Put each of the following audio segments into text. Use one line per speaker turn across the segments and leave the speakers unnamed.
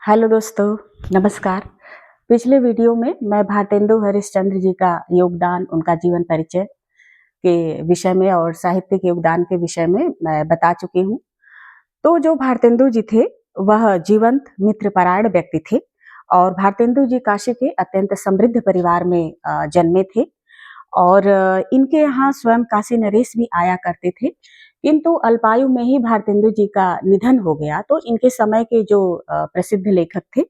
Hello दोस्तों, नमस्कार। पिछले वीडियो में मैं भारतेंदु हरिश्चंद्र जी का योगदान, उनका जीवन परिचय के विषय में और साहित्यिक योगदान के विषय में मैं बता चुकी हूँ। तो जो भारतेंदु जी थे, वह जीवंत मित्रपरायण व्यक्ति थे और भारतेंदु जी काशी के अत्यंत समृद्ध परिवार में जन्मे थे और इनके यहाँ स्वयं काशी नरेश भी आया करते थे। किंतु अल्पायु में ही भारतेंदु जी का निधन हो गया। तो इनके समय के जो प्रसिद्ध लेखक थे,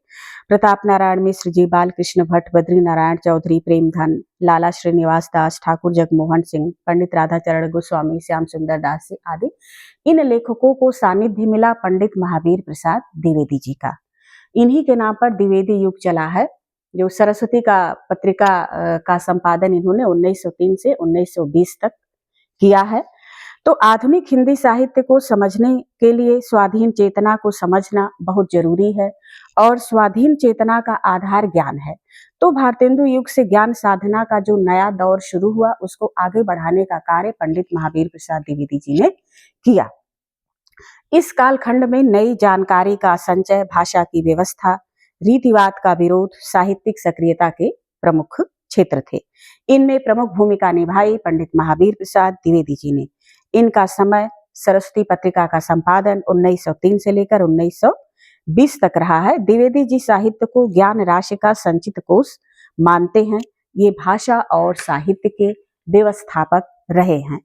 प्रताप नारायण मिश्र जी, बालकृष्ण भट्ट, बद्री नारायण चौधरी, प्रेमधन, लाला श्रीनिवास दास, ठाकुर जगमोहन सिंह, पंडित राधाचरण गोस्वामी, श्याम सुंदर दास आदि इन लेखकों को सानिध्य मिला पंडित महावीर प्रसाद द्विवेदी जी का। इन्हीं के नाम पर द्विवेदी युग चला है। जो सरस्वती का पत्रिका का संपादन इन्होंने 1903 से 1920 तक किया है। तो आधुनिक हिंदी साहित्य को समझने के लिए स्वाधीन चेतना को समझना बहुत जरूरी है और स्वाधीन चेतना का आधार ज्ञान है। तो भारतेंदु युग से ज्ञान साधना का जो नया दौर शुरू हुआ, उसको आगे बढ़ाने का कार्य पंडित महावीर प्रसाद द्विवेदी जी ने किया। इस कालखंड में नई जानकारी का संचय, भाषा की व्यवस्था, रीतिवाद का विरोध, साहित्यिक सक्रियता के प्रमुख क्षेत्र थे। इनमें प्रमुख भूमिका निभाई पंडित महावीर प्रसाद द्विवेदी जी ने। इनका समय सरस्वती पत्रिका का संपादन 1903 से लेकर 1920 तक रहा है। द्विवेदी जी साहित्य को ज्ञान राशि का संचित कोष मानते हैं। ये भाषा और साहित्य के व्यवस्थापक रहे हैं।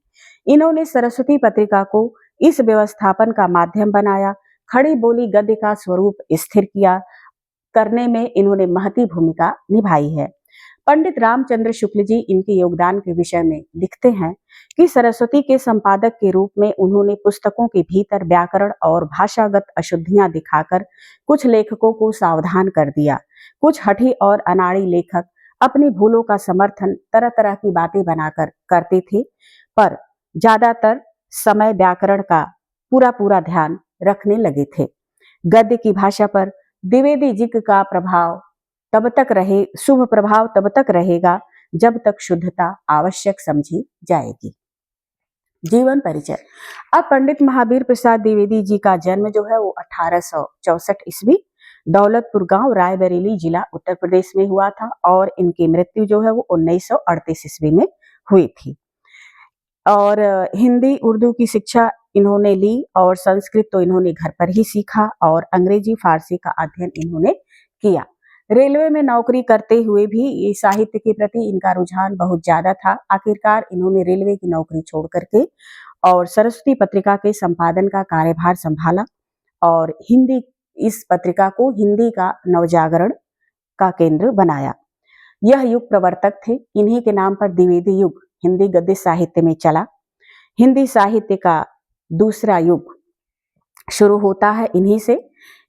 इन्होंने सरस्वती पत्रिका को इस व्यवस्थापन का माध्यम बनाया। खड़ी बोली गद्य का स्वरूप स्थिर किया करने में इन्होंने महती भूमिका निभाई है। पंडित रामचंद्र शुक्ल जी इनके योगदान के विषय में लिखते हैं कि सरस्वती के संपादक के रूप में उन्होंने पुस्तकों के भीतर व्याकरण और भाषागत अशुद्धियां दिखाकर कुछ लेखकों को सावधान कर दिया। कुछ हठी और अनाड़ी लेखक अपनी भूलों का समर्थन तरह तरह की बातें बनाकर करते थे, पर ज्यादातर समय व्याकरण का पूरा ध्यान रखने लगे थे। गद्य की भाषा पर द्विवेदी जी का प्रभाव तब तक रहे शुभ प्रभाव तब तक रहेगा जब तक शुद्धता आवश्यक समझी जाएगी। जीवन परिचय। अब पंडित महावीर प्रसाद द्विवेदी जी का जन्म जो है वो 1864 ईस्वी दौलतपुर गांव, रायबरेली जिला, उत्तर प्रदेश में हुआ था और इनकी मृत्यु जो है वो 1938 ईस्वी में हुई थी। और हिंदी उर्दू की शिक्षा इन्होंने ली और संस्कृत तो इन्होंने घर पर ही सीखा और अंग्रेजी फारसी का अध्ययन इन्होंने किया। रेलवे में नौकरी करते हुए भी साहित्य के प्रति इनका रुझान बहुत ज्यादा था। आखिरकार इन्होंने रेलवे की नौकरी छोड़ करके और सरस्वती पत्रिका के संपादन का कार्यभार संभाला और हिंदी इस पत्रिका को हिंदी का नवजागरण का केंद्र बनाया। यह युग प्रवर्तक थे। इन्हीं के नाम पर द्विवेदी युग हिंदी गद्य साहित्य में चला। हिंदी साहित्य का दूसरा युग शुरू होता है इन्हीं से।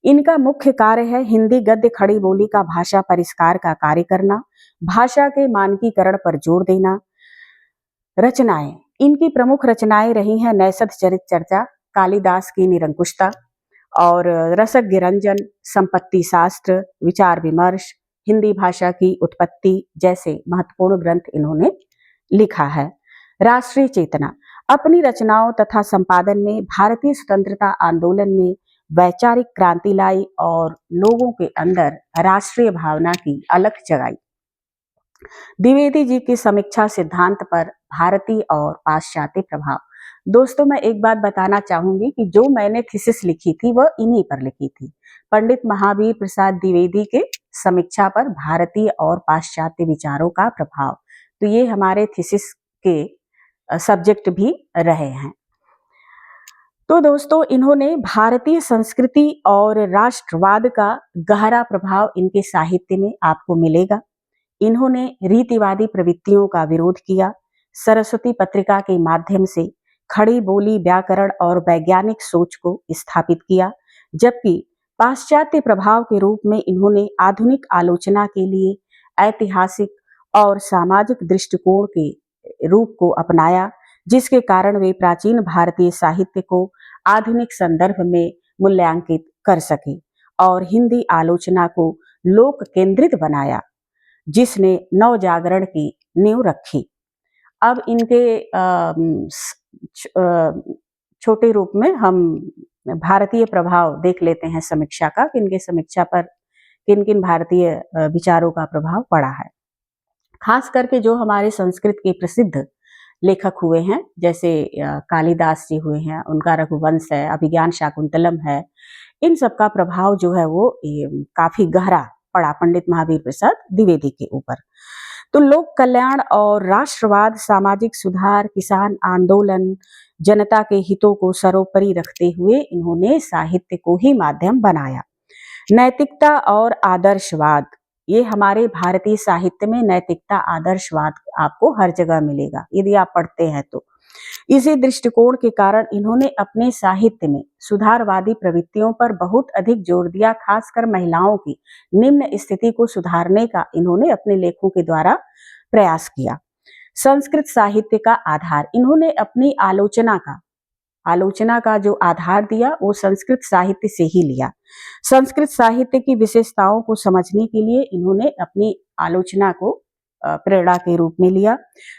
इनका मुख्य कार्य है हिंदी गद्य खड़ी बोली का भाषा परिष्कार का कार्य करना, भाषा के मानकीकरण पर जोर देना। रचनाएं, इनकी प्रमुख रचनाएं रही हैं नैषध चरित चर्चा, कालिदास की निरंकुशता और रसज्ञ रंजन, संपत्ति शास्त्र, विचार विमर्श, हिंदी भाषा की उत्पत्ति जैसे महत्वपूर्ण ग्रंथ इन्होंने लिखा है। राष्ट्रीय चेतना, अपनी रचनाओं तथा संपादन में भारतीय स्वतंत्रता आंदोलन में वैचारिक क्रांति लाई और लोगों के अंदर राष्ट्रीय भावना की अलख जगाई। द्विवेदी जी की समीक्षा सिद्धांत पर भारतीय और पाश्चात्य प्रभाव। दोस्तों, मैं एक बात बताना चाहूंगी कि जो मैंने थीसिस लिखी थी वह इन्हीं पर लिखी थी, पंडित महावीर प्रसाद द्विवेदी के समीक्षा पर भारतीय और पाश्चात्य विचारों का प्रभाव। तो ये हमारे थीसिस के सब्जेक्ट भी रहे हैं। तो दोस्तों, इन्होंने भारतीय संस्कृति और राष्ट्रवाद का गहरा प्रभाव इनके साहित्य में आपको मिलेगा। इन्होंने रीतिवादी प्रवृत्तियों का विरोध किया। सरस्वती पत्रिका के माध्यम से खड़ी बोली, व्याकरण और वैज्ञानिक सोच को स्थापित किया, जबकि पाश्चात्य प्रभाव के रूप में इन्होंने आधुनिक आलोचना के लिए ऐतिहासिक और सामाजिक दृष्टिकोण के रूप को अपनाया, जिसके कारण वे प्राचीन भारतीय साहित्य को आधुनिक संदर्भ में मूल्यांकित कर सके और हिंदी आलोचना को लोक केंद्रित बनाया, जिसने नव जागरण की नींव रखी। अब इनके छोटे रूप में हम भारतीय प्रभाव देख लेते हैं समीक्षा का, कि इनके समीक्षा पर किन किन भारतीय विचारों का प्रभाव पड़ा है। खास करके जो हमारे संस्कृत के प्रसिद्ध लेखक हुए हैं, जैसे कालिदास जी हुए हैं, उनका रघुवंश है, अभिज्ञान शाकुंतलम है, इन सब का प्रभाव जो है वो काफी गहरा पड़ा पंडित महावीर प्रसाद द्विवेदी के ऊपर। तो लोक कल्याण और राष्ट्रवाद, सामाजिक सुधार, किसान आंदोलन, जनता के हितों को सर्वोपरि रखते हुए इन्होंने साहित्य को ही माध्यम बनाया। नैतिकता और आदर्शवाद, ये हमारे भारतीय साहित्य में नैतिकता आदर्शवाद आपको हर जगह मिलेगा यदि आप पढ़ते हैं तो। इसी दृष्टिकोण के कारण इन्होंने अपने साहित्य में सुधारवादी प्रवृत्तियों पर बहुत अधिक जोर दिया, खासकर महिलाओं की निम्न स्थिति को सुधारने का इन्होंने अपने लेखों के द्वारा प्रयास किया। संस्कृत साहित्य का आधार, इन्होंने अपनी आलोचना का जो आधार दिया वो संस्कृत साहित्य से ही लिया। संस्कृत साहित्य की विशेषताओं को समझने के लिए इन्होंने अपनी आलोचना को प्रेरणा के रूप में लिया,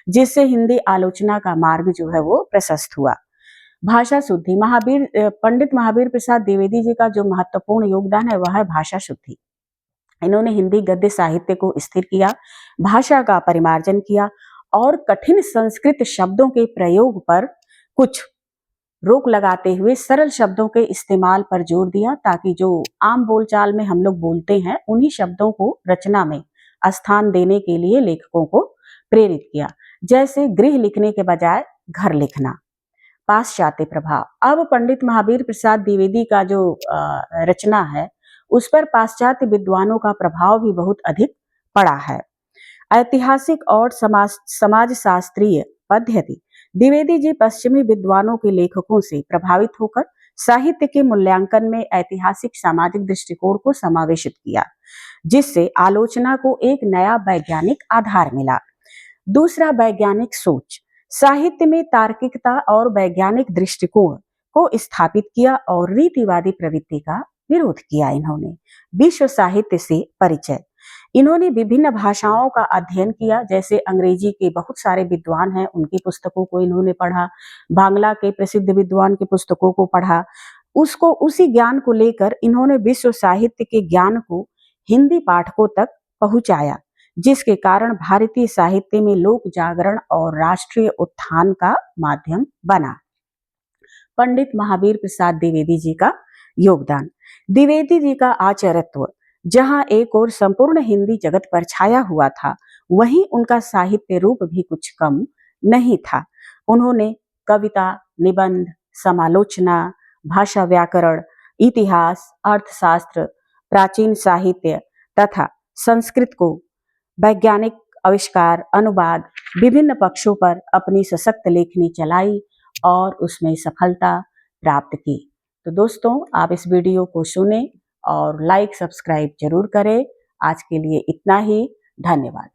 जिससे हिंदी आलोचना का मार्ग जो है वो प्रशस्त हुआ। भाषा शुद्धि, पंडित महावीर प्रसाद द्विवेदी जी का जो महत्वपूर्ण योगदान है वह है भाषा शुद्धि। इन्होंने हिंदी गद्य साहित्य को स्थिर किया, भाषा का परिमार्जन किया और कठिन संस्कृत शब्दों के प्रयोग पर कुछ रोक लगाते हुए सरल शब्दों के इस्तेमाल पर जोर दिया, ताकि जो आम बोलचाल में हम लोग बोलते हैं उन्हीं शब्दों को रचना में स्थान देने के लिए लेखकों को प्रेरित किया। जैसे गृह लिखने के बजाय घर लिखना। पाश्चात्य प्रभाव, अब पंडित महावीर प्रसाद द्विवेदी का जो रचना है उस पर पाश्चात्य विद्वानों का प्रभाव भी बहुत अधिक पड़ा है। ऐतिहासिक और समाज शास्त्रीय पद्धति, द्विवेदी जी पश्चिमी विद्वानों के लेखकों से प्रभावित होकर साहित्य के मूल्यांकन में ऐतिहासिक सामाजिक दृष्टिकोण को समावेशित किया, जिससे आलोचना को एक नया वैज्ञानिक आधार मिला। दूसरा, वैज्ञानिक सोच, साहित्य में तार्किकता और वैज्ञानिक दृष्टिकोण को स्थापित किया और रीतिवादी प्रवृत्ति का विरोध किया। इन्होंने विश्व साहित्य से परिचय, इन्होंने विभिन्न भाषाओं का अध्ययन किया, जैसे अंग्रेजी के बहुत सारे विद्वान हैं उनकी पुस्तकों को इन्होंने पढ़ा, बांग्ला के प्रसिद्ध विद्वान की पुस्तकों को पढ़ा, उसी ज्ञान को लेकर इन्होंने विश्व साहित्य के ज्ञान को हिंदी पाठकों तक पहुंचाया, जिसके कारण भारतीय साहित्य में लोक जागरण और राष्ट्रीय उत्थान का माध्यम बना। पंडित महावीर प्रसाद द्विवेदी जी का योगदान, द्विवेदी जी का आचार्यत्व जहां एक और संपूर्ण हिंदी जगत पर छाया हुआ था, वहीं उनका साहित्य रूप भी कुछ कम नहीं था। उन्होंने कविता, निबंध, समालोचना, भाषा व्याकरण, इतिहास, अर्थशास्त्र, प्राचीन साहित्य तथा संस्कृत को वैज्ञानिक आविष्कार, अनुवाद, विभिन्न पक्षों पर अपनी सशक्त लेखनी चलाई और उसमें सफलता प्राप्त की। तो दोस्तों, आप इस वीडियो को सुने और लाइक सब्सक्राइब जरूर करें। आज के लिए इतना ही, धन्यवाद।